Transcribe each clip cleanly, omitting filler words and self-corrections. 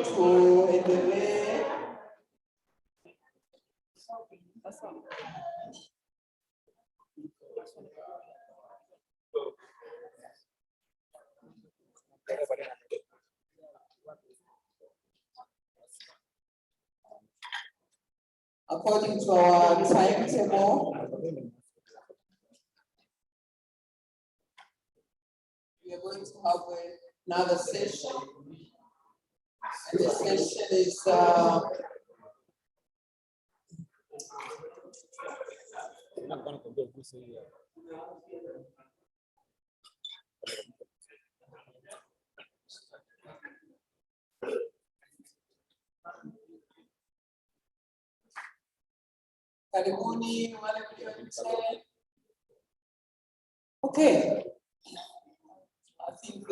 tuendelee. According to our timetable, we are going to have another session. And the session is karibuni wale mlio nje. Okay. I think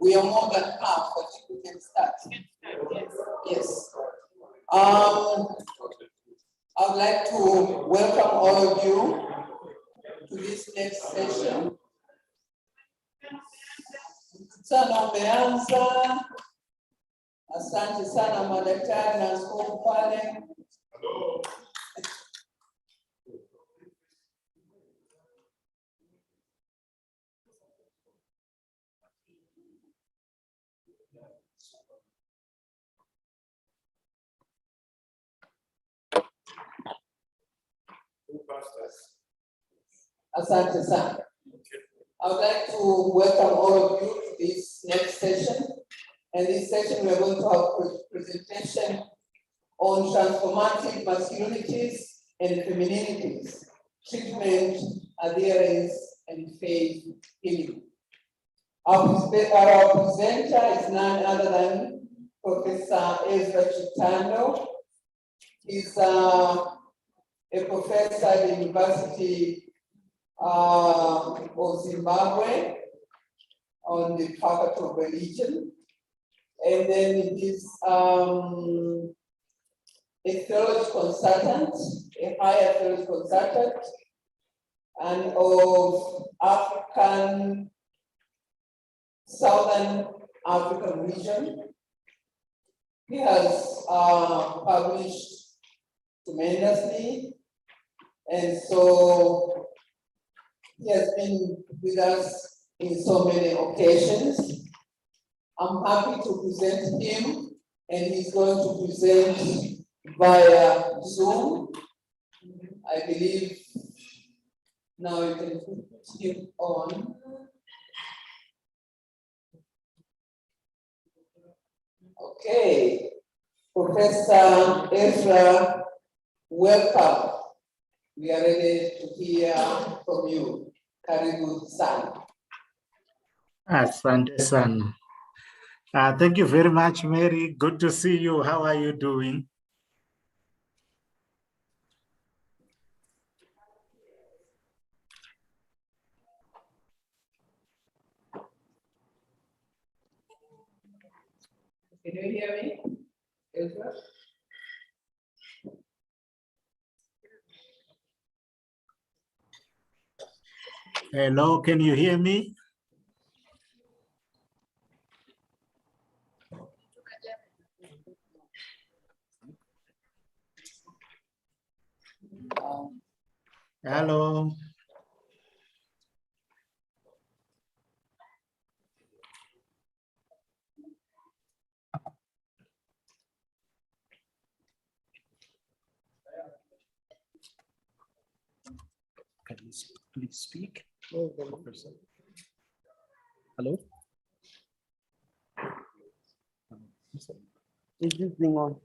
we are more than half. I think we can start. Yes. I would like to welcome all of you to this next session. Sana umeanza. Asante sana madaktari na askofu pale. Asante sana. I would like to welcome all of you to this next session. And this session, we're going to have a presentation on transformative masculinities and femininities, treatment, adherence, and faith healing. Our presenter is none other than Professor Ezra Chitando. He's a professor at the University of Zimbabwe on the Faculty of Religion. And then he is a theology consultant, a higher theology consultant, and of Southern African region. He has published tremendously, and so he has been with us in so many occasions. I'm happy to present him, and he's going to present via Zoom. I believe now you can put him on. Okay, Professor Ezra, welcome. We are ready to hear from you. Karibu sana. Asante sana. Thank you very much, Mary. Good to see you. How are you doing? Can you hear me, Ezra? Hello, can you hear me? Hello. Can you please speak? Hello? Is this thing on?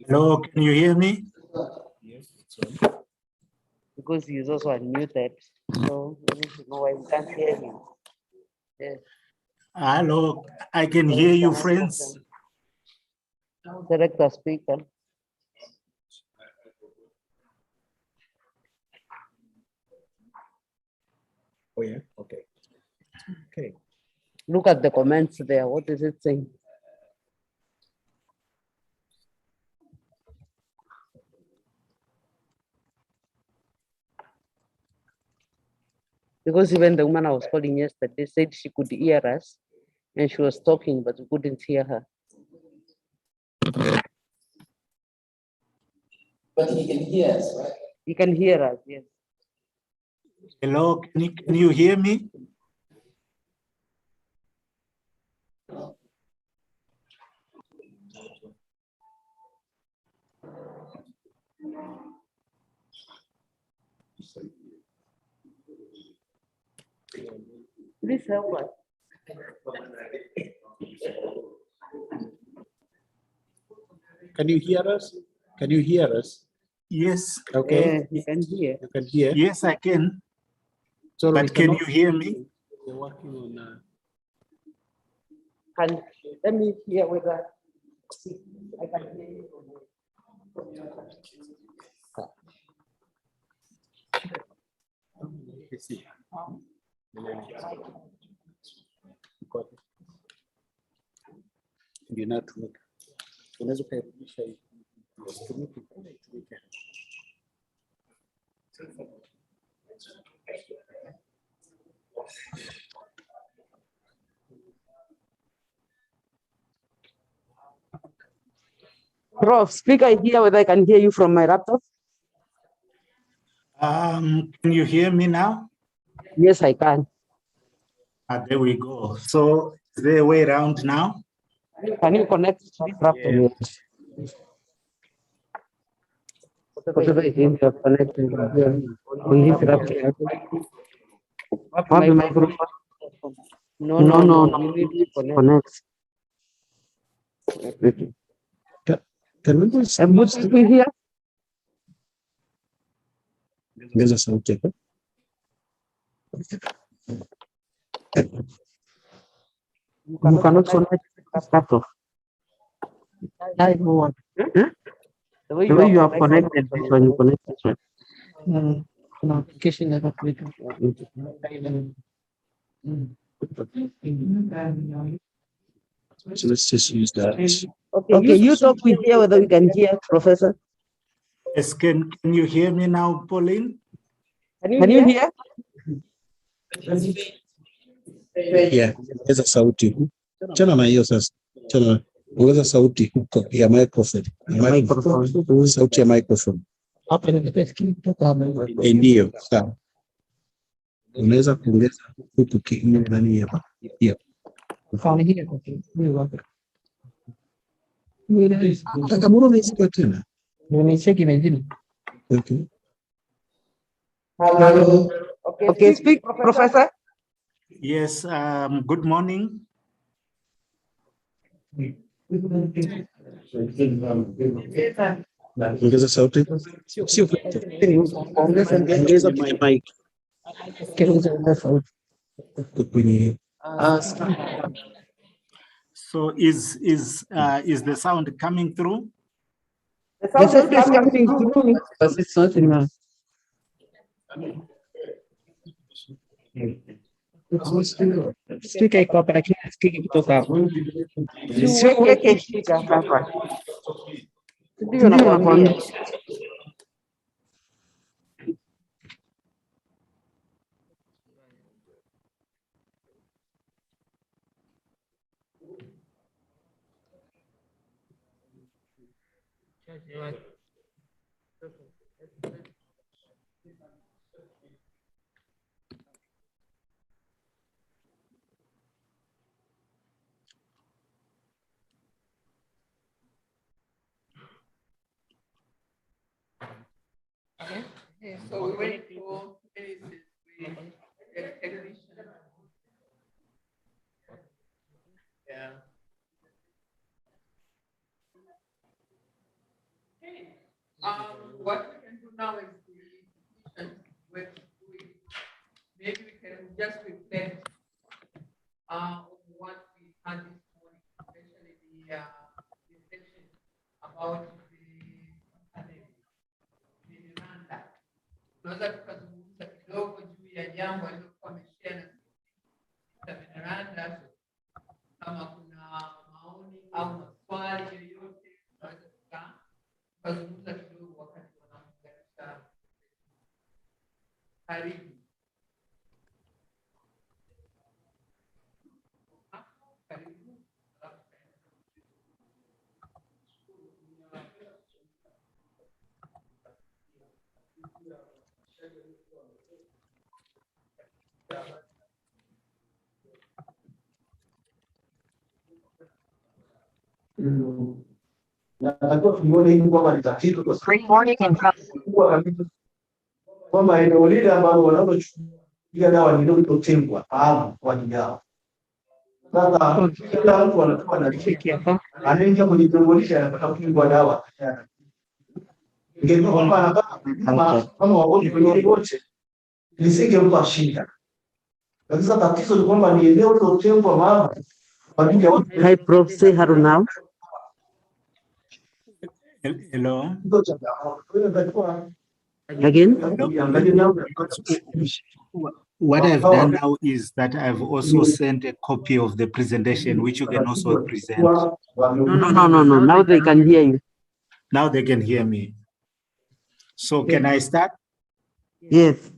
Hello, can you hear me? Yes, it's on. Because he's also unmuted, so we need to know why we can't hear him. Yes. Hello, I can hear you, friends. Select the speaker. Oh, yeah, okay. Okay. Look at the comments there. What is it saying? Because even the woman I was calling yesterday said she could hear us and she was talking, but we couldn't hear her. But he can hear us, right? You can hear us, yes. Hello, can you hear me? Please help us. Can you hear us? Can you hear us? Yes. Okay. You can hear. You can hear. Yes, I can. So we But can cannot- you hear me? We're working on. Let me hear whether I can hear you. Ndio inatumika. Unaweza ukairudisha hii. Isitumike, itumike. Prof, speaker here whether I can hear you from my laptop. Can you hear me now? Yes, I can. There we go. So is there a way around now? Can you connect to this laptop? Whatever it is you're connecting on this laptop. My microphone. No. You need to connect. Can we do And what's here? ongeza sauti hapa? You cannot connect this laptop. The way you are connected this one, you connect this one. Application never click. So let's just use that. Okay, you talk with here whether we can hear, Professor. Yes, can you hear me now, Pauline? Can you hear? Yeah, ongeza sauti. Chana na hiyo sasa. Chana. Ongeza sauti huko ya microphone. Microphone. Sauti ya microphone. Ndio, sawa. Unaweza kuongeza huku ndani hapa. Hiyo. Kama unaweza tena. Okay. Hello. Okay, speak, Professor. Yes, good morning. Ongeza sauti. Sio ongeza kwenye mic. Kwenye So is the sound coming through? The sound is coming through. But it's not enough. Speaker iko hapa lakini sikiki kutoka hapo. Siweke speaker hapa. Ndio nakwambia. So we wait for minutes. We get technician. Yeah. Okay. What we can do now is the maybe we can just reflect on what we had this morning, especially the section about the Miranda. Tunaweza tukazungumza kidogo juu ya jambo alilokuwa ameshare na Miranda, kama kuna maoni au maswali yoyote tunaweza tukazungumza kidogo wakati wanaunganisha. Karibu. Natakiwa tulione hili kwamba ni tatizo kwa sababu kwamba eneo lile ambalo wanaochukua dawa ni lililotengwa kwa ajili yao. Sasa kila mtu anatoka na rafiki hapa, anaingia kujitambulisha, anataka kuchukua dawa. Ingekuwa kama wagonjwa wengine wote lisingempa shida. Sasa tatizo ni kwamba ni eneo lililotengwa maalum kwa ajili ya watu. Hi, Prof. Say hello now. Hello. Again? What I've done now is that I've also sent a copy of the presentation, which you can also present. No. Now they can hear you. Now they can hear me. So can I start? Yes.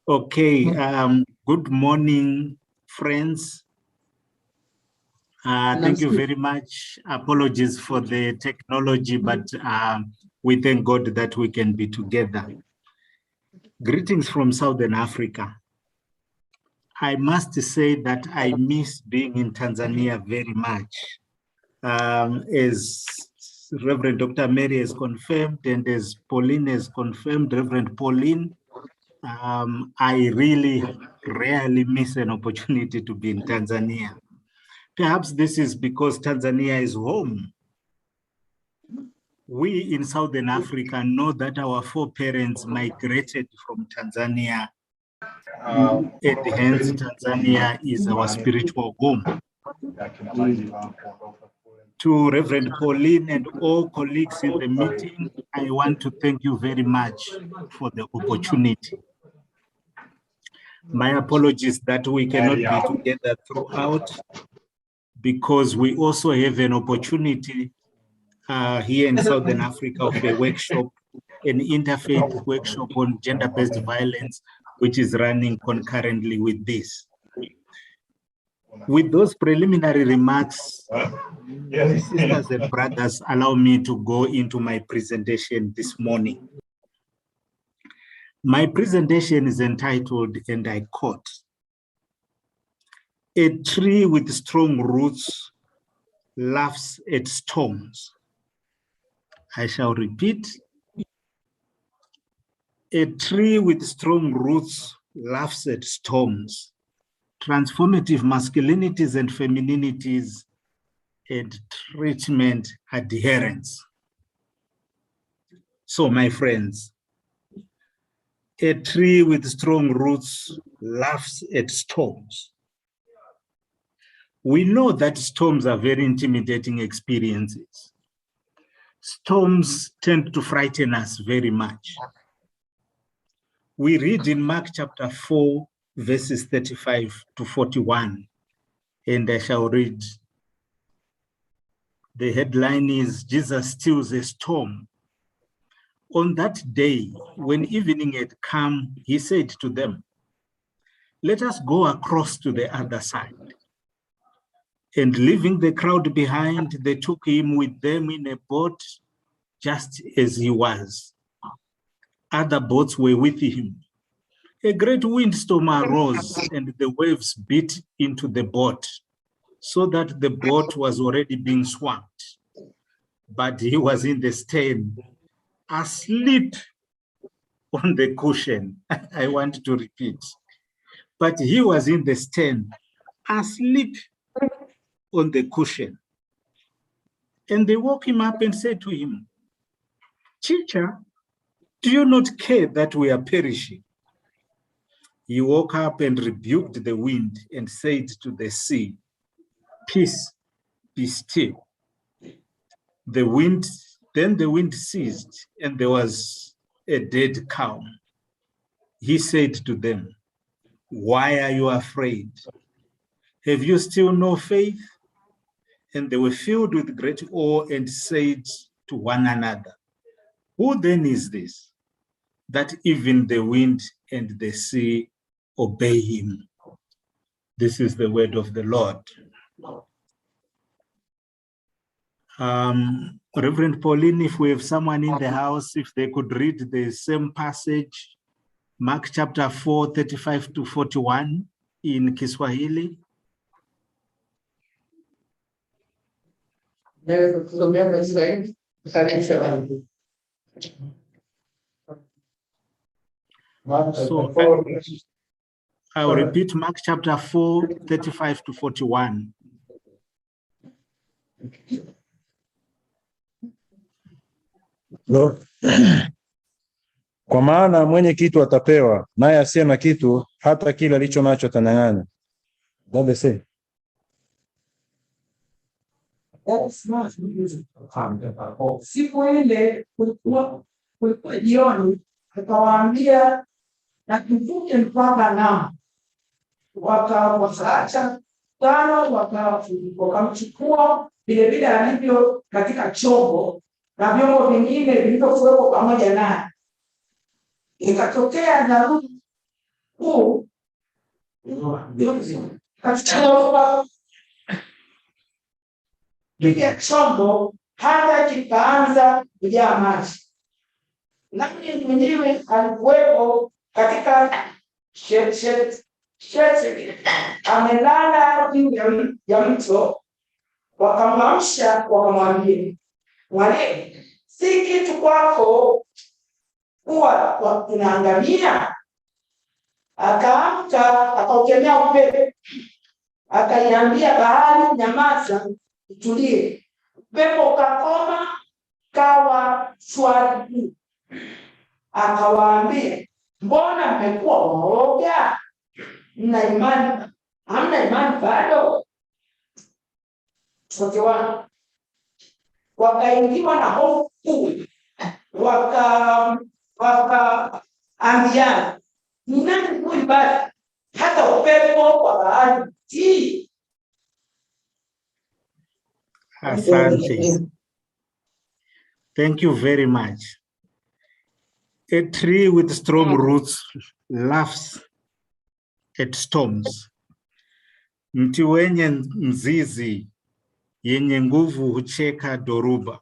Okay. Good morning, friends. Thank you very much. Apologies for the technology, but we thank God that we can be together. Greetings from Southern Africa. I must say that I miss being in Tanzania very much. As Reverend Dr. Mary has confirmed, and as Pauline has confirmed, Reverend Pauline, I really rarely miss an opportunity to be in Tanzania. Perhaps this is because Tanzania is home. We in Southern Africa know that our foreparents migrated from Tanzania, and hence Tanzania is our spiritual home. To Reverend Pauline and all colleagues in the meeting, I want to thank you very much for the opportunity. My apologies that we cannot be together throughout, because we also have an opportunity here in Southern Africa of a workshop, an interfaith workshop on gender-based violence, which is running concurrently with this. With those preliminary remarks, sisters and brothers, allow me to go into my presentation this morning. My presentation is entitled, and I quote, "A tree with strong roots laughs at storms." I shall repeat. A tree with strong roots laughs at storms, transformative masculinities and femininities, and treatment adherence. So, my friends, a tree with strong roots laughs at storms. We know that storms are very intimidating experiences. Storms tend to frighten us very much. We read in Mark chapter 4, verses 35 to 41, and I shall read. The headline is, Jesus stills a storm. On that day, when evening had come, he said to them, "Let us go across to the other side." And leaving the crowd behind, they took him with them in a boat, just as he was. Other boats were with him. A great windstorm arose, and the waves beat into the boat, so that the boat was already being swamped. But he was in the stern, asleep on the cushion. I want to repeat. But he was in the stern, asleep on the cushion. And they woke him up and said to him, "Teacher, do you not care that we are perishing?" He woke up and rebuked the wind and said to the sea, "Peace, be still." Then the wind ceased, and there was a dead calm. He said to them, "Why are you afraid? Have you still no faith?" And they were filled with great awe and said to one another, "Who then is this, that even the wind and the sea obey him?" This is the word of the Lord. Reverend Pauline, if we have someone in the house, if they could read the same passage, Mark chapter 4, 35 to 41 in Kiswahili. So I will repeat Mark chapter 4, 35 to 41. Kwa maana mwenye kitu atapewa, naye asiye na kitu hata kile alicho nacho atanyang'anywa. That say. Siku ile kulikuwa jioni, akawaambia na tuvuke mpaka ng'ambo. Wakaacha tano, wakamchukua vilevile alivyo katika chombo na vyombo vingine vilivyokuwepo pamoja naye. Ikatokea dharura kuu katika kile chombo hata kikaanza kujaa maji. Nami mwenyewe alikuwepo katika amelala juu ya mto. Wakamwamsha wakamwambia, mwalimu, si kitu kwako kuwa tunaangamia? Akaamka akaukemea upepo, akaiambia bahari, nyamaza, itulie. Upepo ukakoma, kawa shwari. Akawaambia, mbona mmekuwa waoga? Mna imani? Hamna imani bado? Wakaingiwa na hofu kuu, wakaambiana, ni nani huyu basi hata upepo wa bahari tii? Asante. Thank you very much. A tree with strong roots laughs at storms. Mti wenye mzizi yenye nguvu hucheka dhoruba.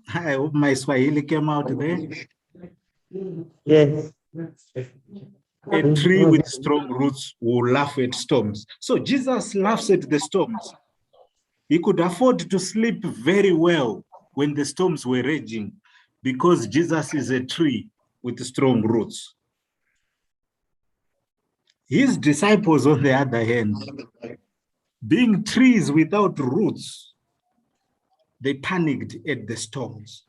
I hope my Swahili came out there. Yes. A tree with strong roots will laugh at storms. So Jesus laughs at the storms. He could afford to sleep very well when the storms were raging because Jesus is a tree with strong roots. His disciples, on the other hand, being trees without roots, they panicked at the storms.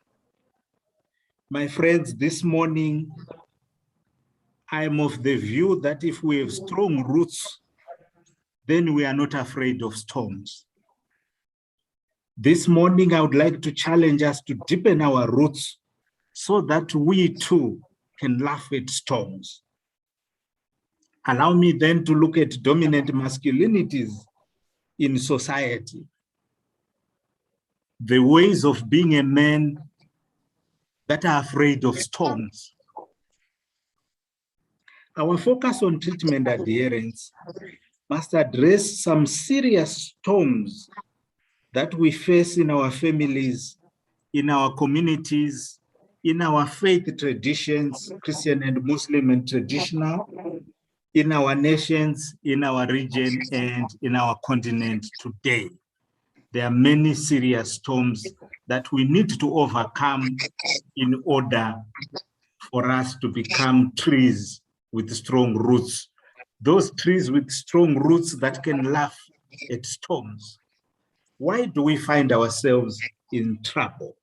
My friends, this morning, I'm of the view that if we have strong roots, then we are not afraid of storms. This morning, I would like to challenge us to deepen our roots so that we too can laugh at storms. Allow me then to look at dominant masculinities in society. The ways of being a man that are afraid of storms. Our focus on treatment adherence must address some serious storms that we face in our families, in our communities, in our faith traditions, Christian and Muslim and traditional, in our nations, in our region, and in our continent today. There are many serious storms that we need to overcome in order for us to become trees with strong roots. Those trees with strong roots that can laugh at storms. Why do we find ourselves in trouble?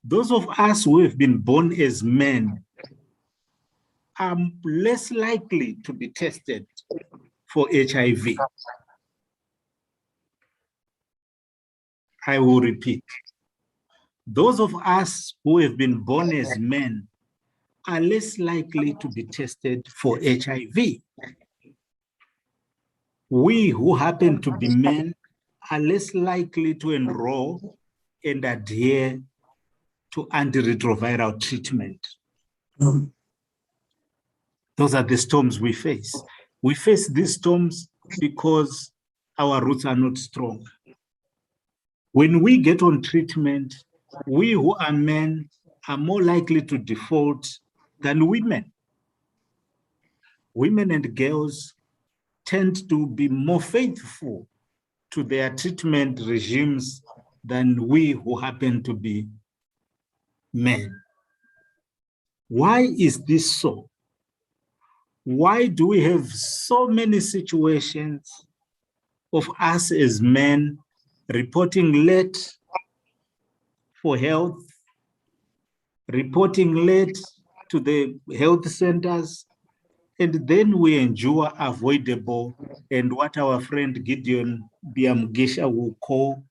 Those of us who have been born as men are less likely to be tested for HIV. I will repeat. Those of us who have been born as men are less likely to be tested for HIV. We who happen to be men are less likely to enroll and adhere to antiretroviral treatment. Those are the storms we face. We face these storms because our roots are not strong. When we get on treatment, we who are men are more likely to default than women. Women and girls tend to be more faithful to their treatment regimes than we who happen to be men. Why is this so? Why do we have so many situations of us as men reporting late for health, reporting late to the health centers, and then we endure avoidable and what our friend Gideon Biamgesha will call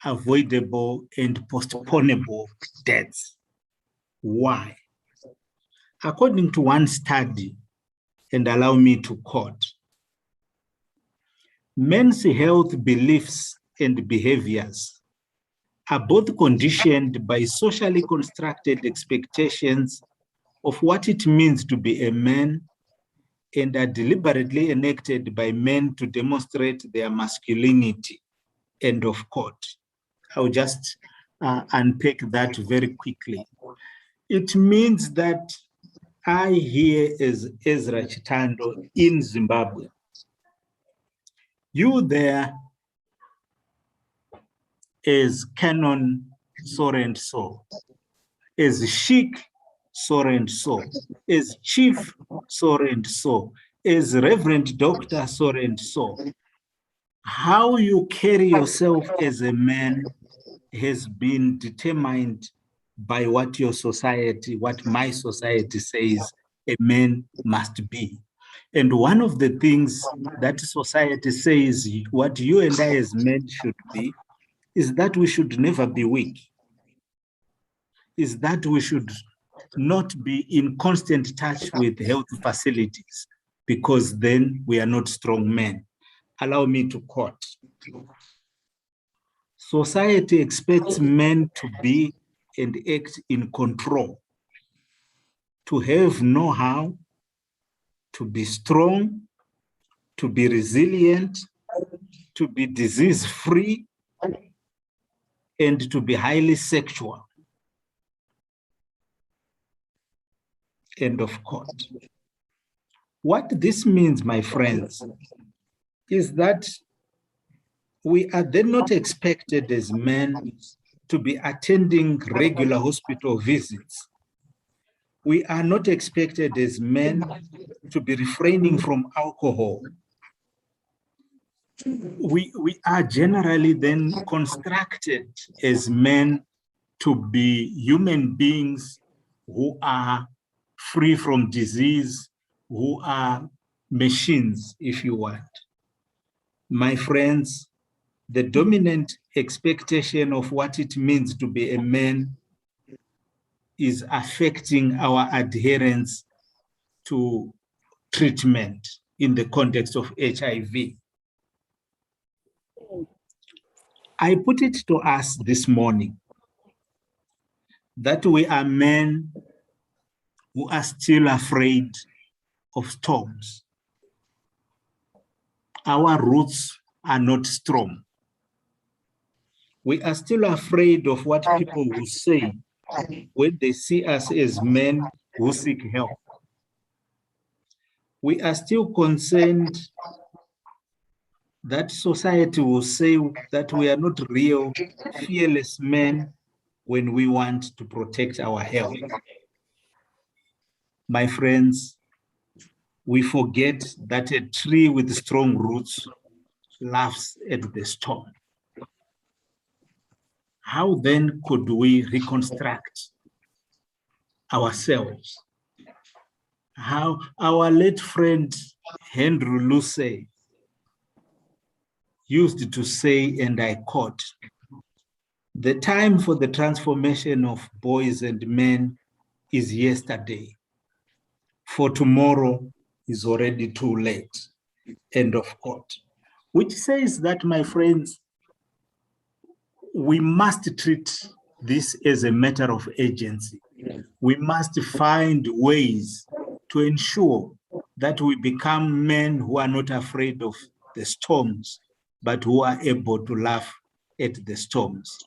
avoidable and postponable deaths? Why? According to one study, and allow me to quote, men's health beliefs and behaviors are both conditioned by socially constructed expectations of what it means to be a man and are deliberately enacted by men to demonstrate their masculinity. End of quote. I'll just unpack that very quickly. It means that I here as Ezra Chitando in Zimbabwe, you there as Canon so and so, as Sheikh so and so, as Chief so and so, as Reverend Doctor so and so. How you carry yourself as a man has been determined by what your society, what my society says a man must be. And one of the things that society says what you and I as men should be is that we should never be weak, is that we should not be in constant touch with health facilities, because then we are not strong men. Allow me to quote. Society expects men to be and act in control, to have know-how, to be strong, to be resilient, to be disease-free, and to be highly sexual. End of quote. What this means, my friends, is that we are then not expected as men to be attending regular hospital visits. We are not expected as men to be refraining from alcohol. We are generally then constructed as men to be human beings who are free from disease, who are machines, if you want. My friends, the dominant expectation of what it means to be a man is affecting our adherence to treatment in the context of HIV. I put it to us this morning that we are men who are still afraid of storms. Our roots are not strong. We are still afraid of what people will say when they see us as men who seek help. We are still concerned that society will say that we are not real, fearless men when we want to protect our health. My friends, we forget that a tree with strong roots laughs at the storm. How then could we reconstruct ourselves? How our late friend Henry Luce used to say, and I quote, "The time for the transformation of boys and men is yesterday. For tomorrow is already too late." End of quote. Which says that, my friends, we must treat this as a matter of agency. We must find ways to ensure that we become men who are not afraid of the storms, but who are able to laugh at the storms.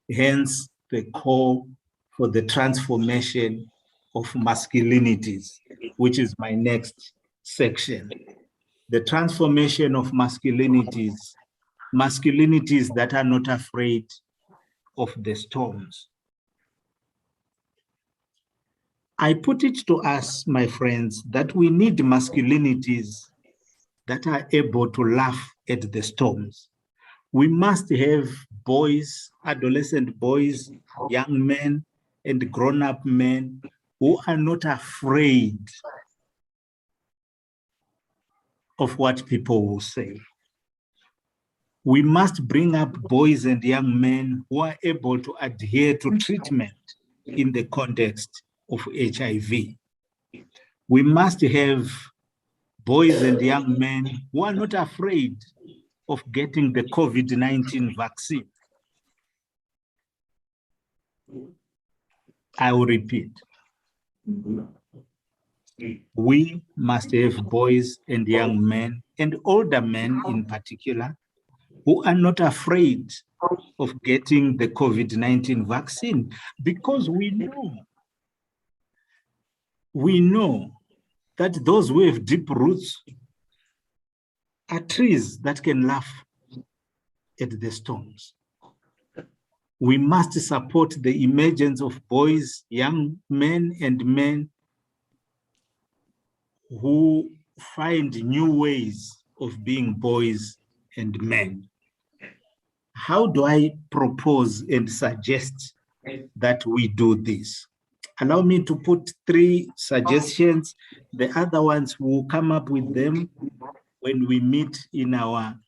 Hence, the call for the transformation of masculinities, which is my next section. The transformation of masculinities masculinities that are not afraid of the storms. I put it to us, my friends, that we need masculinities that are able to laugh at the storms. We must have boys, adolescent boys, young men, and grown-up men who are not afraid of what people will say. We must bring up boys and young men who are able to adhere to treatment in the context of HIV. We must have boys and young men who are not afraid of getting the COVID-19 vaccine. I will repeat. We must have boys and young men, and older men in particular, who are not afraid of getting the COVID-19 vaccine, because we know that those who have deep roots are trees that can laugh at the storms. We must support the emergence of boys, young men, and men who find new ways of being boys and men. How do I propose and suggest that we do this? Allow me to put 3 suggestions. The other ones will come up with them when we meet in our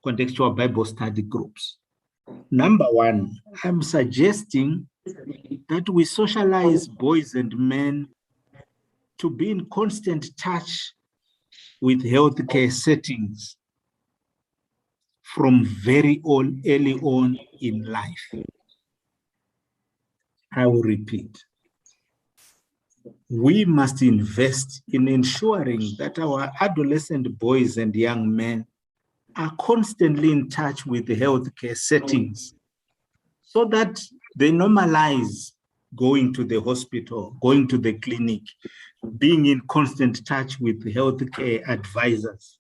contextual Bible study groups. Number 1, I'm suggesting that we socialize boys and men to be in constant touch with healthcare settings from very early on in life. I will repeat. We must invest in ensuring that our adolescent boys and young men are constantly in touch with the healthcare settings so that they normalize going to the hospital, going to the clinic, being in constant touch with healthcare advisors.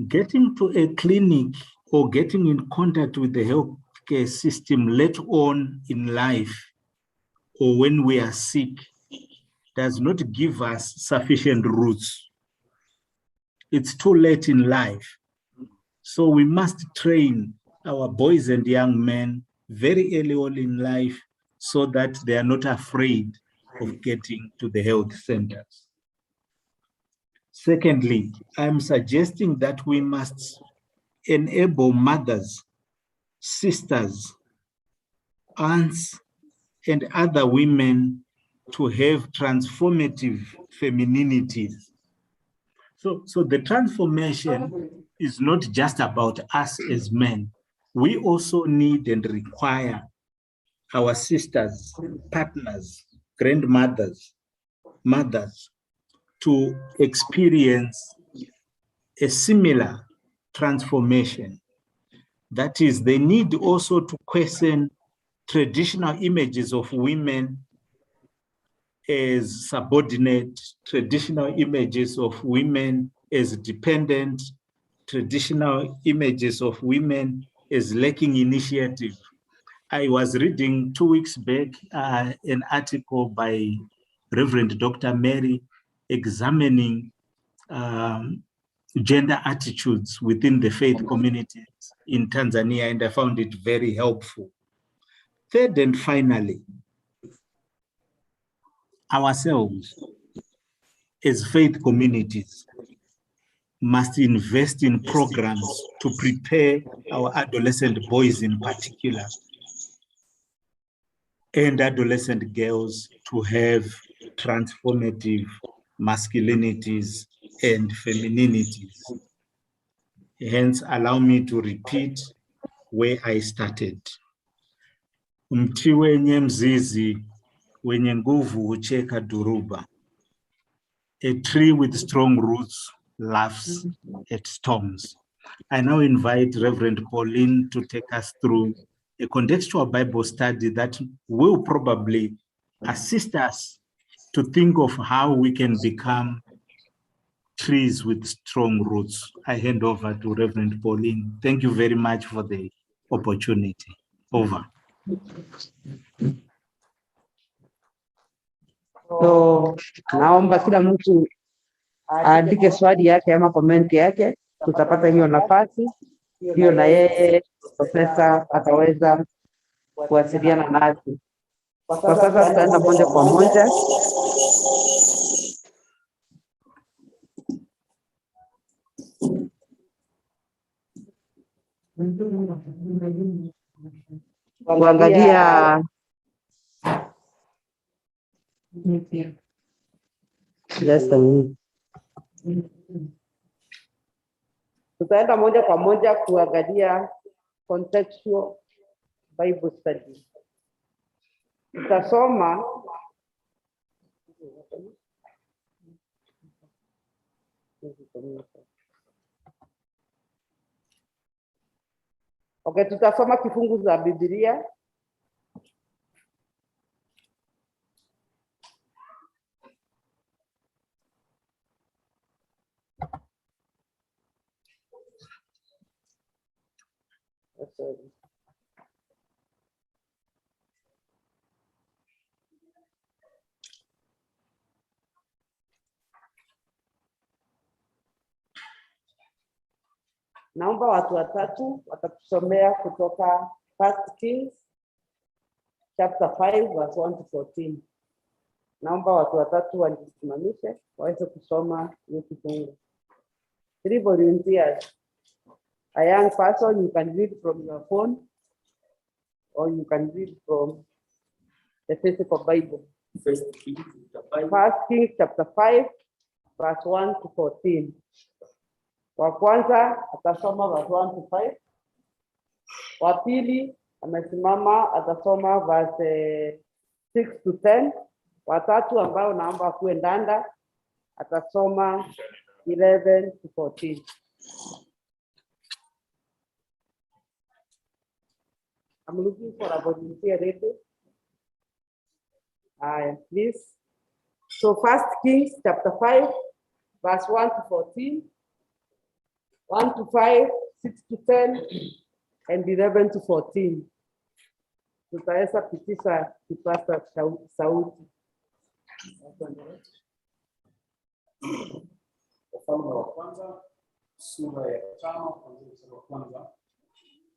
Getting to a clinic or getting in contact with the healthcare system later on in life or when we are sick does not give us sufficient roots. It's too late in life. So we must train our boys and young men very early on in life so that they are not afraid of getting to the health centers. Secondly, I'm suggesting that we must enable mothers, sisters, aunts, and other women to have transformative femininities. So the transformation is not just about us as men. We also need and require our sisters, partners, grandmothers, mothers to experience a similar transformation. That is, they need also to question traditional images of women as subordinate, traditional images of women as dependent, traditional images of women as lacking initiative. I was reading 2 weeks back an article by Reverend Dr. Mary examining gender attitudes within the faith communities in Tanzania, and I found it very helpful. Third and finally, ourselves as faith communities must invest in programs to prepare our adolescent boys in particular and adolescent girls to have transformative masculinities and femininities. Hence, allow me to repeat where I started. Mti wenye mzizi, wenye nguvu hucheka duruba. A tree with strong roots laughs at storms. I now invite Reverend Pauline to take us through a contextual Bible study that will probably assist us to think of how we can become trees with strong roots. I hand over to Reverend Pauline. Thank you very much for the opportunity. Over. So naomba kila mtu aandike swali yake ama komenti yake, tutapata hiyo nafasi hiyo, na yeye profesa ataweza kuwasiliana nasi. Kwa sasa tutaenda moja kwa moja. Kuangalia tutaenda moja kwa moja kuangalia contextual Bible study. Tutasoma tutasoma kifungu za Biblia naomba watu watatu watatusomea kutoka 1 Kings chapter 5 verse 1 to 14. Naomba watu watatu wajisimamishe waweze kusoma hiyo kifungu. 3 volunteers. A young person, you can read from your phone or you can read from the physical Bible. 1 Kings chapter 5 verse 1 to 14. Wa kwanza atasoma verse 1 to 5. Wa pili amesimama atasoma verse 6 to 10. Wa tatu ambao naomba kuwe ndanda atasoma 11 to 14. I'm looking for a volunteer ready. Please. So 1 Kings chapter 5 verse 1 to 14. 1 to 5, 6 to 10, and 11 to 14. Tutaweza pitisha kipasa sauti. Wafalme wa kwanza sura ya 5 kuanzia mstari wa kwanza.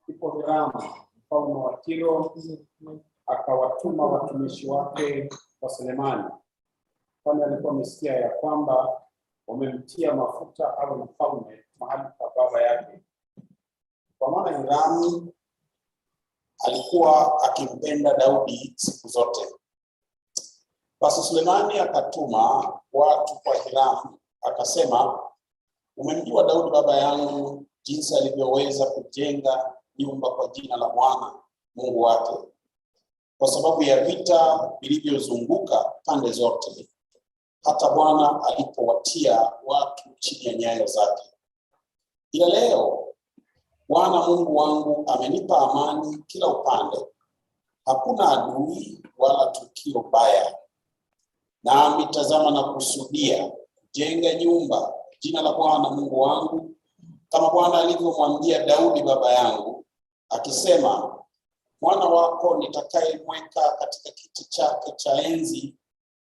Ndipo Hiramu mfalme wa Tiro akawatuma watumishi wake kwa Sulemani, kwani alikuwa amesikia ya kwamba wamemtia mafuta awe mfalme mahali pa baba yake. Kwa maana Hiramu alikuwa akimpenda Daudi siku zote. Basi Sulemani akatuma watu kwa Hiramu akasema, umemjua Daudi baba yangu jinsi alivyoweza kujenga nyumba kwa jina la Bwana Mungu wake, kwa sababu ya vita vilivyozunguka pande zote, hata Bwana alipowatia watu chini ya nyayo zake. Ila leo Bwana Mungu wangu amenipa amani kila upande, hakuna adui wala tukio baya. Nami tazama na kusudia kujenga nyumba jina la Bwana Mungu wangu, kama Bwana alivyomwambia Daudi baba yangu, akisema, mwana wako nitakayemweka katika kiti chake cha enzi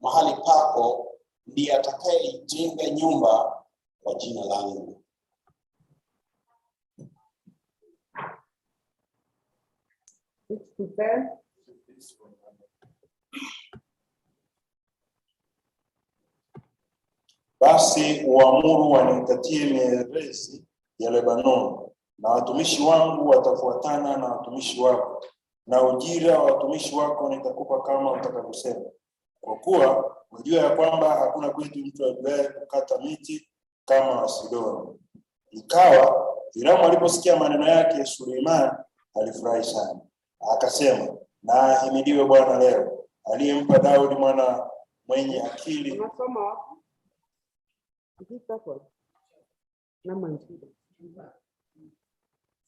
mahali pako, ndiye atakayejenga nyumba kwa jina langu. Basi uamuru wanikatie mierezi ya Lebanoni, na watumishi wangu watafuatana na watumishi wako, na ujira wa watumishi wako nitakupa kama utakavyosema. Kwa kuwa unajua ya kwamba hakuna kwetu mtu ajuaye kukata miti kama Wasidoni. Ikawa Hiramu aliposikia maneno yake, Sulemani alifurahi sana. Akasema, na ahimidiwe Bwana leo, aliyempa Daudi mwana mwenye akili.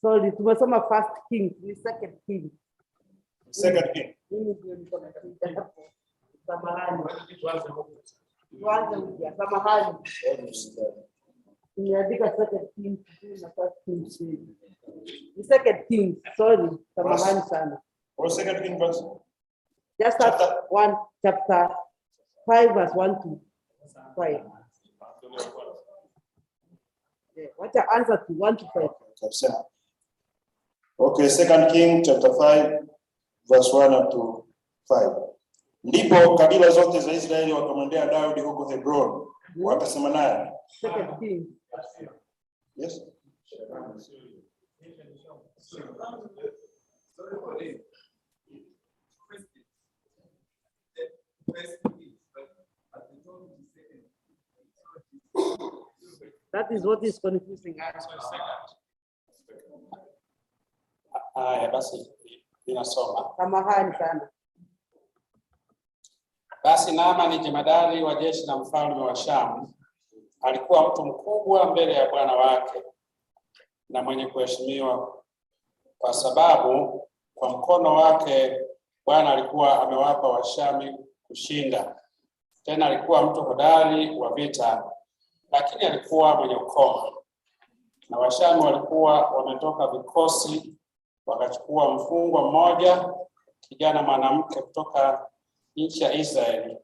Sorry, tumesoma 1 Kings, ni 2 Kings. 2 Kings. Samahani. Tuanze upya, samahani. Nimeandika Second Kings na First Kings. The Second Kings, sorry, samahani sana. Or Second King verse? Just that one chapter 5 verse 1 to 5. Yeah, what's the answer to 1 to 5? Okay, Second King chapter 5 verse 1 up to 5. Ndipo kabila zote za Israeli wakamwendea Daudi huko Hebron, wakasema naye. Second King. Yes. That is what is confusing us. Haya basi ninasoma. Samahani sana. Basi Naamani jemadari wa jeshi la mfalme wa Shamu alikuwa mtu mkubwa mbele ya bwana wake na mwenye kuheshimiwa, kwa sababu kwa mkono wake Bwana alikuwa amewapa Washami kushinda. Tena alikuwa mtu hodari wa vita, lakini alikuwa mwenye ukoma. Na Washami walikuwa wametoka vikosi, wakachukua mfungwa mmoja, kijana mwanamke kutoka nchi ya Israeli,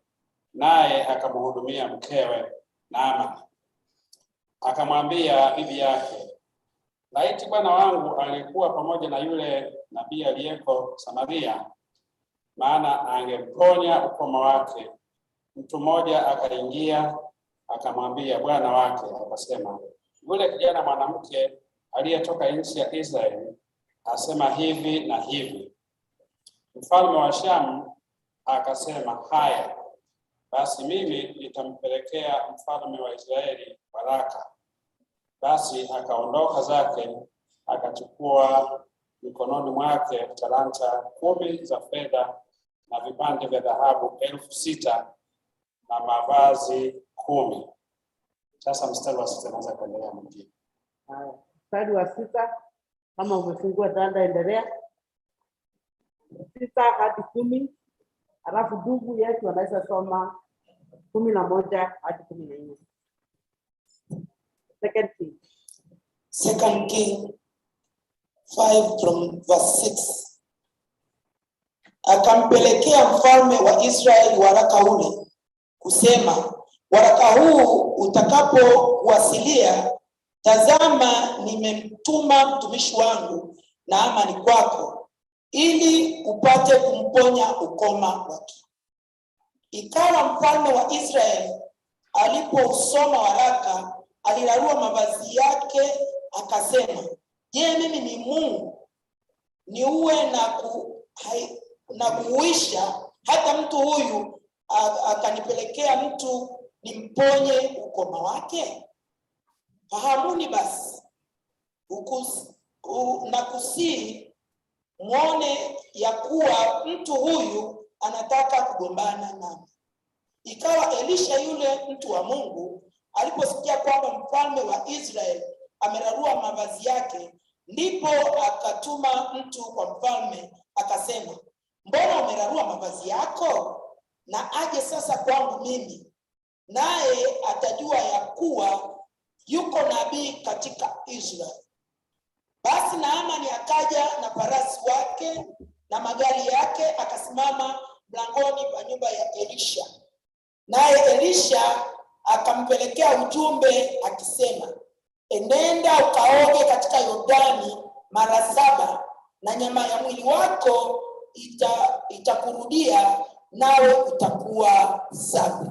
naye akamhudumia mkewe Naamani. Akamwambia bibi yake, laiti bwana wangu alikuwa pamoja na yule nabii aliyeko Samaria, maana angeponya ukoma wake. Mtu mmoja akaingia akamwambia bwana wake, akasema, yule kijana mwanamke aliyetoka nchi ya Israeli asema hivi na hivi. Mfalme wa Shamu akasema, haya basi mimi nitampelekea mfalme wa Israeli baraka. Basi akaondoka zake, akachukua mikononi mwake talanta 10 za fedha na vipande vya dhahabu 6,000 na mavazi 10. Sasa mstari wa 6 naanza kuendelea mwingine. Mstari wa 6, kama umefungua danda endelea. 6 hadi 10. Alafu ndugu yetu anaweza soma 11 hadi 14. Second King 5 from verse 6. Akampelekea mfalme wa Israeli waraka ule, kusema, waraka huu utakapowasilia, tazama nimemtuma mtumishi wangu Naamani kwako, ili upate kumponya ukoma wake. Ikawa mfalme wa Israeli alipousoma waraka, alirarua mavazi yake, akasema, je, mimi ni Mungu niue na kuuisha hata mtu huyu akanipelekea mtu nimponye ukoma wake? Fahamuni basi na kusii muone ya kuwa mtu huyu anataka kugombana nami. Ikawa Elisha yule mtu wa Mungu aliposikia kwamba mfalme wa Israeli amerarua mavazi yake, ndipo akatuma mtu kwa mfalme, akasema, mbona umerarua mavazi yako? Na aje sasa kwangu mimi, naye atajua ya kuwa yuko nabii katika Israeli. Basi Naamani akaja na farasi wake na magari yake, akasimama mlangoni pa nyumba ya Elisha. Naye Elisha akampelekea ujumbe akisema, enenda ukaoge katika Yordani mara 7, na nyama ya mwili wako itakurudia, nawe utakuwa safi.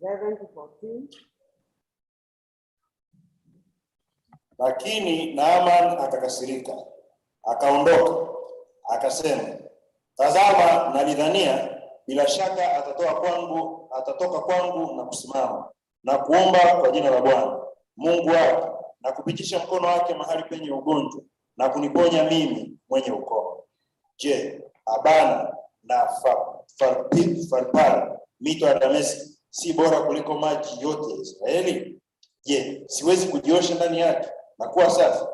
11-14. Lakini Naaman akakasirika, akaondoka, akasema, tazama nalidhania bila shaka atatoka kwangu na kusimama na kuomba kwa jina la Bwana Mungu wake, na kupitisha mkono wake mahali penye ugonjwa na kuniponya mimi mwenye ukoma. Je, Abana na Farpara mito ya Dameski si bora kuliko maji yote ya Israeli? Je, siwezi kujiosha ndani yake na kuwa safi?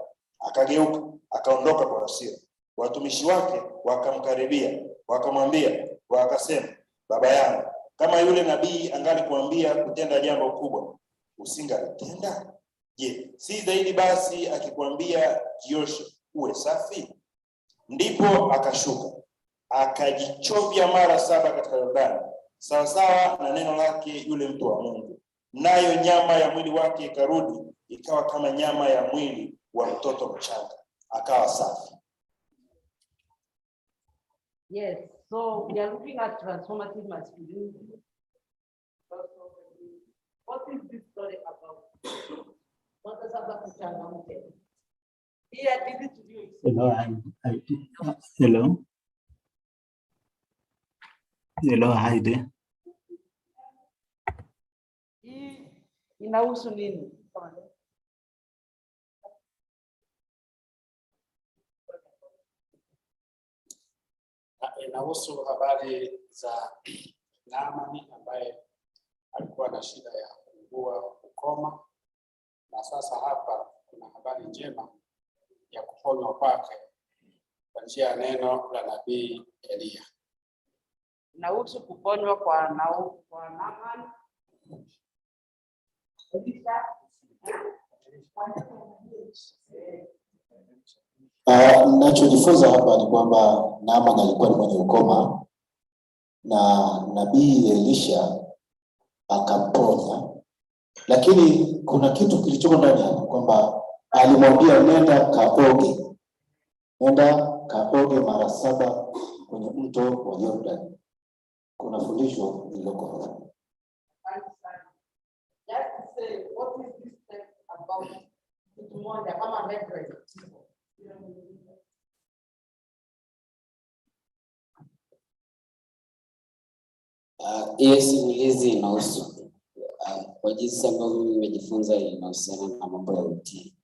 Akageuka, akaondoka kwa hasira. Watumishi wake wakamkaribia, wakamwambia, wakasema, baba yangu, Kama yule nabii angalikuambia kutenda jambo kubwa, usingalitenda? Je, si zaidi basi akikwambia jioshe uwe safi? Ndipo akashuka akajichovya mara 7 katika Yordani, sawa sawa na neno lake yule mtu wa Mungu, nayo nyama ya mwili wake ikarudi ikawa kama nyama ya mwili wa mtoto mchanga, akawa safi. Yes, so we are looking at transformative masculinity. What is this story about? What does that changamke? Here, did it to you. Hello. Hello, Heidi. Hii inahusu nini? Inahusu habari za Naamani ambaye alikuwa na shida ya kuugua ukoma, na sasa hapa kuna habari njema ya kuponywa kwake kwa njia ya neno la nabii Elia. Inahusu kuponywa kwa Naamani. Ninachojifunza hapa ni kwamba Naamani alikuwa ni mwenye ukoma na nabii Elisha akamponya, lakini kuna kitu kilichoko ndani hapo kwamba alimwambia nenda kaoge mara 7 kwenye mto wa Jordan. Kuna fundisho lililoko hapo. Hiyo simulizi inahusu kwa jinsi ambavyo mimi nimejifunza, inahusiana na mambo ya utii,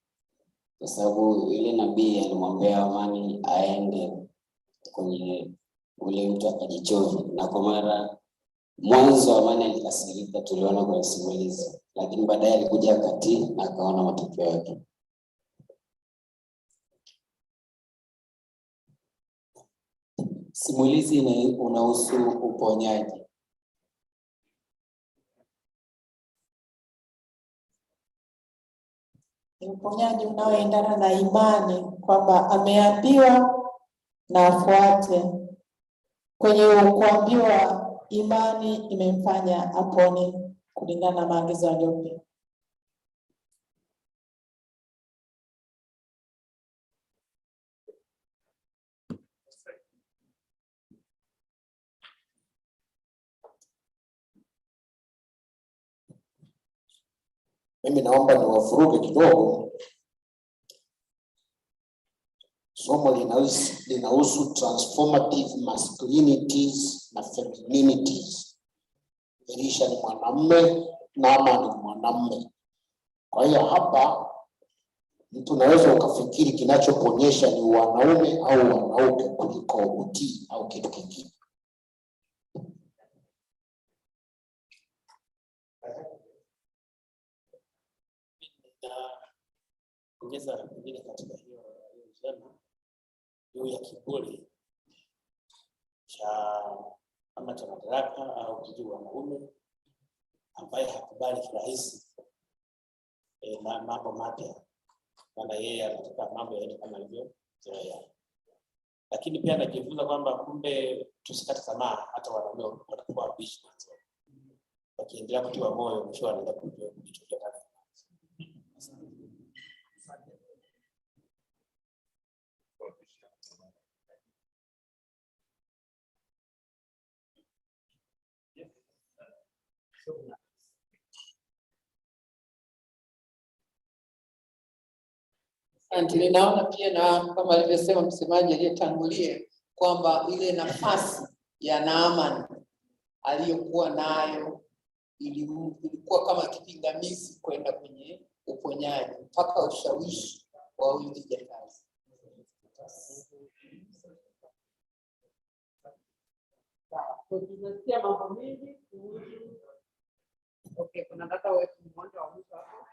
kwa sababu ile nabii alimwambia Amani aende kwenye ule mtu akajichovya, na kwa mara mwanzo Amani alikasirika, tuliona kwenye simulizi, lakini baadaye alikuja akatii na akaona matokeo yake. Simulizi unahusu uponyaji. Ni uponyaji unaoendana na imani, kwamba ameambiwa na afuate. Kwenye kuambiwa, imani imemfanya apone kulingana na maagizo aliyopewa. Mimi naomba niwafuruge kidogo. Somo linahusu transformative masculinities na femininities. Elisha ni mwanamume, Naamani ni mwanamume. Kwa hiyo hapa mtu unaweza ukafikiri kinachoponyesha ni wanaume au wanaume kuliko utii au kitu kingine. Ongeza pengine katika hiyo sema juu ya kiburi cha ama cha madaraka au kijua wanaume ambaye hakubali kirahisi mambo mapya, maana yeye anataka mambo yaende kama hivyo zoea. Lakini pia anajifunza kwamba kumbe tusikate tamaa, hata wanaume watakuwa wabishi mwanzo, wakiendelea kutiwa moyo mwisho wanaenda kujua kilichotokea. Ninaona pia na kama alivyosema msemaji aliyetangulia kwamba ile nafasi ya Naamani aliyokuwa nayo ilikuwa kama kipingamizi kwenda kwenye uponyaji, mpaka ushawishi wa huyu kijakazi. Tunasikia mambo mengi kuhusu. Okay, kuna data wetu mmoja wa mwisho hapo.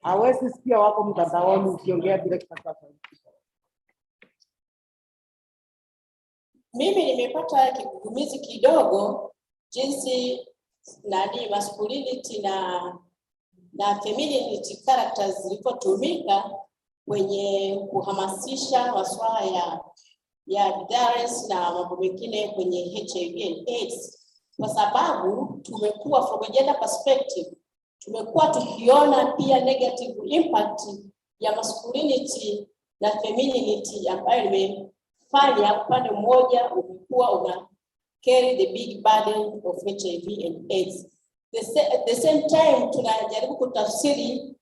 hawezi sikia, wako mtandaoni ukiongea bila kupata sauti. Mimi nimepata kigugumizi kidogo jinsi masculinity na femininity characters zilipotumika kwenye kuhamasisha masuala ya adherence na mambo mengine kwenye HIV and AIDS, kwa sababu tumekuwa from a gender perspective tumekuwa tukiona pia negative impact ya masculinity na femininity ambayo imefanya upande mmoja umekuwa una carry the big burden of HIV and AIDS. At the same time tunajaribu kutafsiri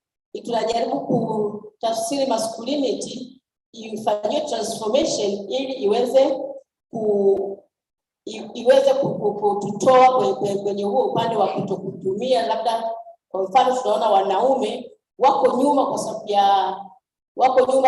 masculinity ifanywe transformation ili iweze kututoa kwenye huo upande wa kutokutumia. Labda kwa mfano tunaona wanaume wako nyuma kwa sababu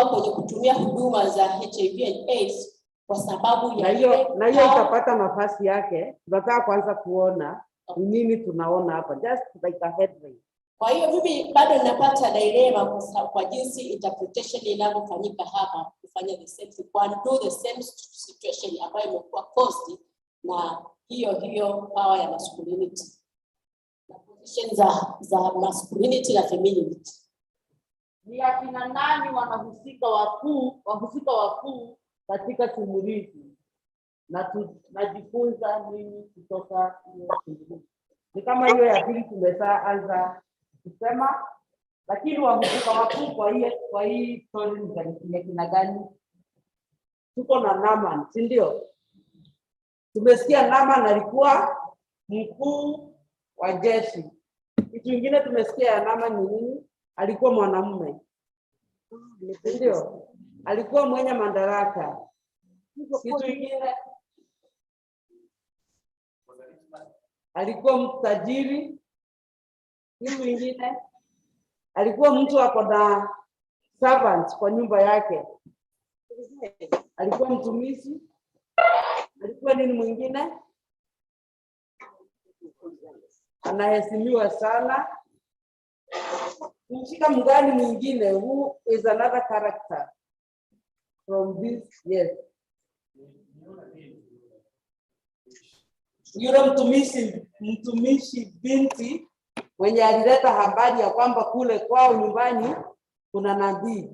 kwenye kutumia huduma za HIV and AIDS kwa sababu ya hiyo itapata nafasi yake. Tunataka kwanza kuona ni nini tunaona hapa, just like a headline. Kwa hiyo mimi bado ninapata dilema kwa jinsi interpretation inavyofanyika hapa, kufanya the same thing, do the same situation ambayo imekuwa caused na hiyo power ya masculinity na position za masculinity na femininity. Ni akina nani wahusika wakuu katika simulizi na tunajifunza nini kutoka hiyo simulizi? Ni kama hiyo ya pili tumeshaanza kusema, lakini wahusika wakuu kwa hii story ni kina gani? Tuko na Naaman, si ndio? Tumesikia Naaman alikuwa mkuu wa jeshi. Kitu kingine tumesikia ya Naaman ni nini? Alikuwa mwanamume, ndio, alikuwa mwenye madaraka. Kitu kingine alikuwa mtajiri. Kitu kingine alikuwa mtu ako na servant kwa nyumba yake, alikuwa mtumishi. Alikuwa nini mwingine? Anaheshimiwa sana. Mshika mgani mwingine? Who is another character from this? Yes, yule mtumishi binti mwenye alileta habari ya kwamba kule kwao nyumbani kuna nabii.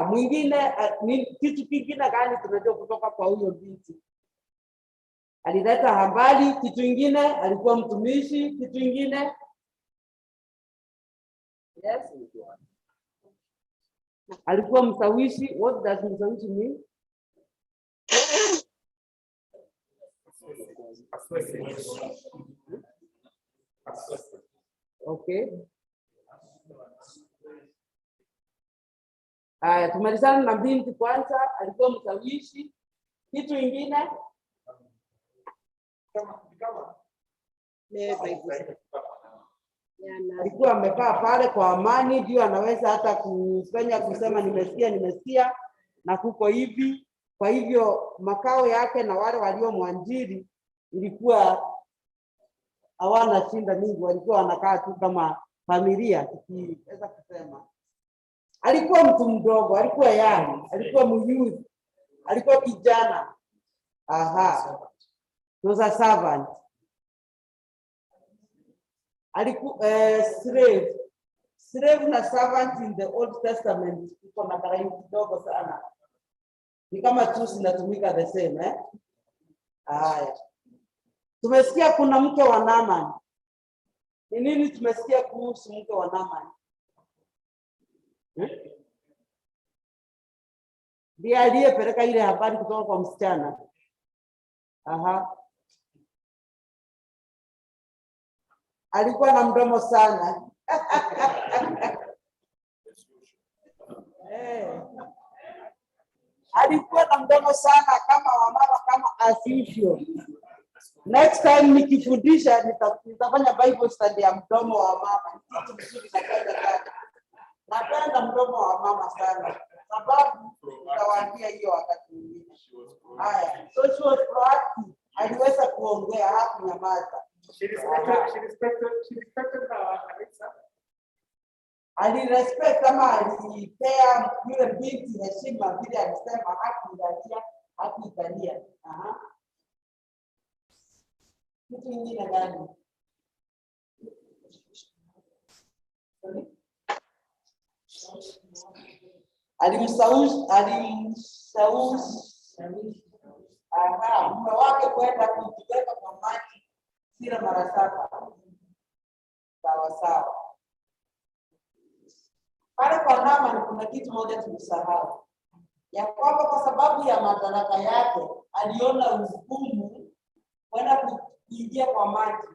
Mwingine kitu kingine gani tunajua kutoka kwa huyo binti? Alileta habari. Kitu kingine alikuwa mtumishi. Kitu kingine yes, alikuwa msawishi. What does msawishi mean? Okay. Tumalizana na binti kwanza, alikuwa msawishi. Kitu kingine alikuwa amekaa pale kwa amani, ndio anaweza hata kusema nimesikia na kuko hivi. Kwa hivyo makao yake na wale waliomwajiri ilikuwa hawana shinda mingi, walikuwa wanakaa tu kama familia, tukiweza kusema. Alikuwa mtu mdogo, alikuwa young, alikuwa myouth, alikuwa kijana. Was a servant. Alikuwa slave na servant in the Old Testament iko na tofauti kidogo sana. Ni kama tu zinatumika the same, Haya. Tumesikia kuna mke wa Naaman. Ni nini tumesikia kuhusu mke wa Naaman? Ndiye aliyepeleka ile habari kutoka kwa msichana. Alikuwa na mdomo sana. Alikuwa na mdomo sana kama wamama, kama as usual. Next time nikifundisha nitafanya Bible study ya mdomo wa mama. Kitu mzuri sana. Napenda mdomo wa mama sana. Sababu nitawaambia hiyo wakati mwingine. Haya, so she was proactive. Aliweza kuongea hapo nyamaza. She respected her. alirespect kama alipea yule binti heshima vile alisema hakuikalia. Kitu kingine gani? Alimshawishi mume wake kwenda kujiweka kwa maji sira mara 7. Sawa. Pale kwa Naamani kuna kitu moja tulisahau, ya kwamba kwa sababu ya madaraka yake aliona ugumu kwenda kuingia kwa maji.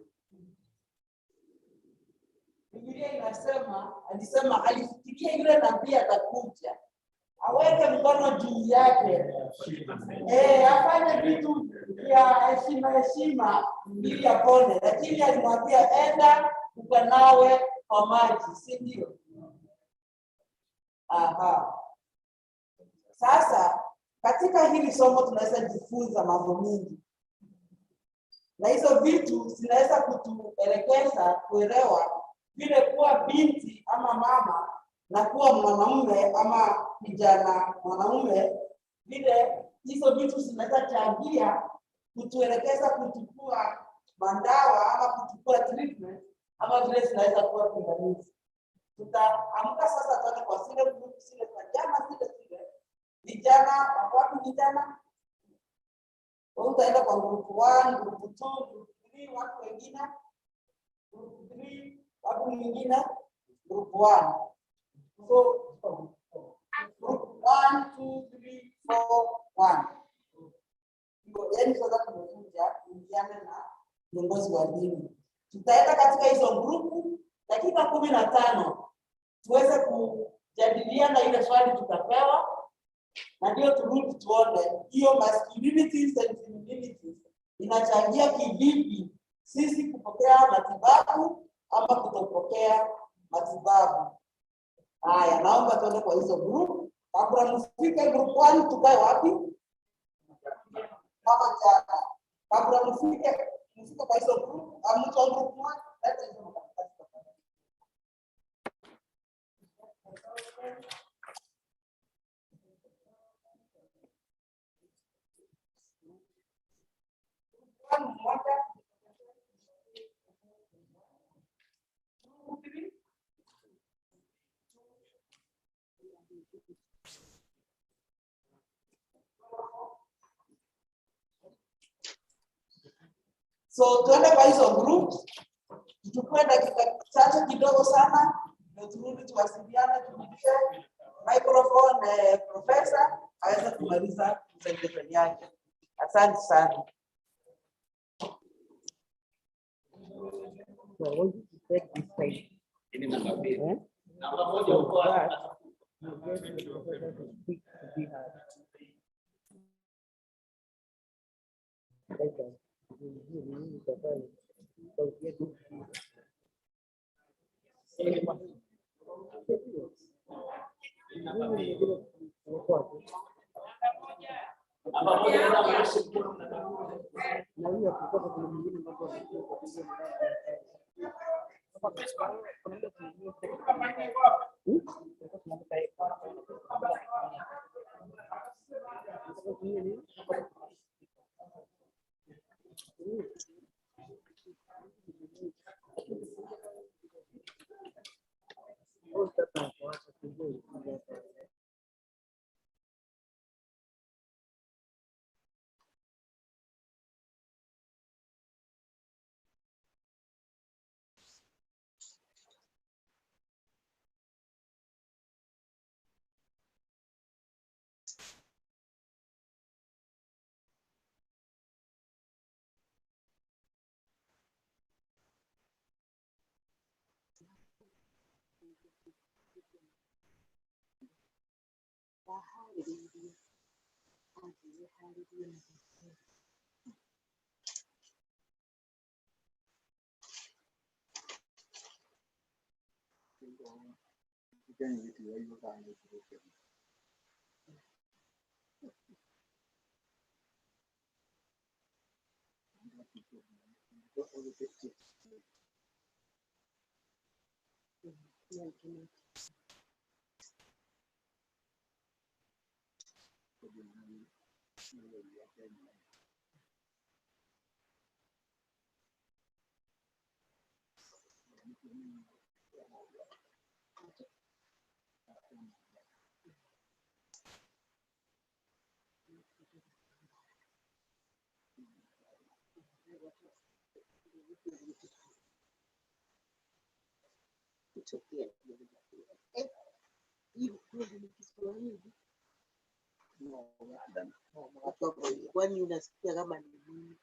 Biblia inasema, alifikiria yule nabii atakuja aweke mkono juu yake, afanye vitu vya heshima ili apone, lakini alimwambia enda ukanawe kwa maji, si ndio? Sasa katika hili somo tunaweza jifunza mambo mingi, na hizo vitu zinaweza kutuelekeza kuelewa vile kuwa binti ama mama na kuwa mwanamume ama kijana mwanamume, vile hizo vitu zinaweza changia kutuelekeza kuchukua mandawa ama kuchukua treatment, ama vile zinaweza kuwa pingamizi. Tutaamka sasa tuende kwa zile group zile za jana zile vijana wapi vijana? Utaenda kwa group 1, group 2, group 3, watu wengine group 3, watu wengine group 1. So group 1 2 3 4 1. Yaani sasa tumekuja kuingiana na viongozi wa dini. Tutaenda katika hizo grupu dakika 15 tuweze kujadiliana ile swali tutapewa, na ndio turudi tuone hiyo masculinity and femininity inachangia kivipi sisi kupokea matibabu ama kutopokea matibabu. Haya, naomba tuende kwa hizo group. Kabla mfike group 1 tukae wapi? Kama jana. Kabla mfike kwa hizo group, amcho group 1, leta hizo makaratasi. So tuende kwa hizo groups, tuchukue dakika chache kidogo sana, ndio turudi tuwasiliane, tupitie microphone professor aweze kumaliza presentation yake. Asante sana. So I want you to take this side. Namba moja uko wapi? Kwani unasikia kama ni nini?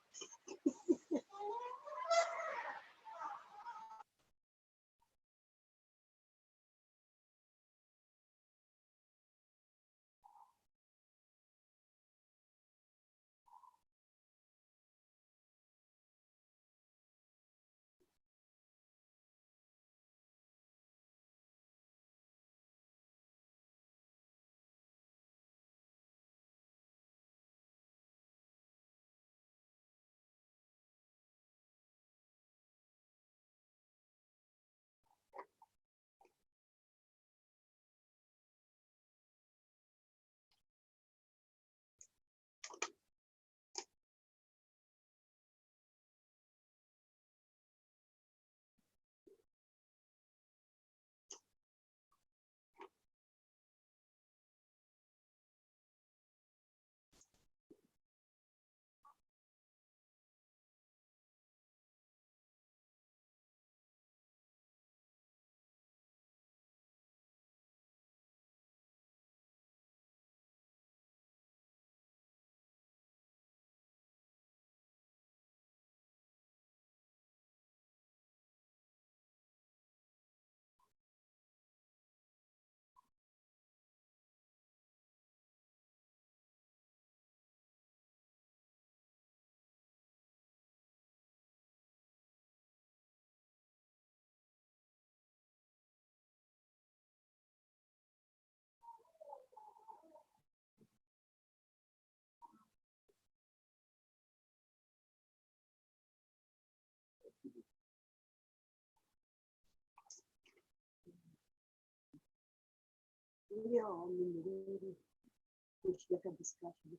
Ndio ni kushiriki discussion.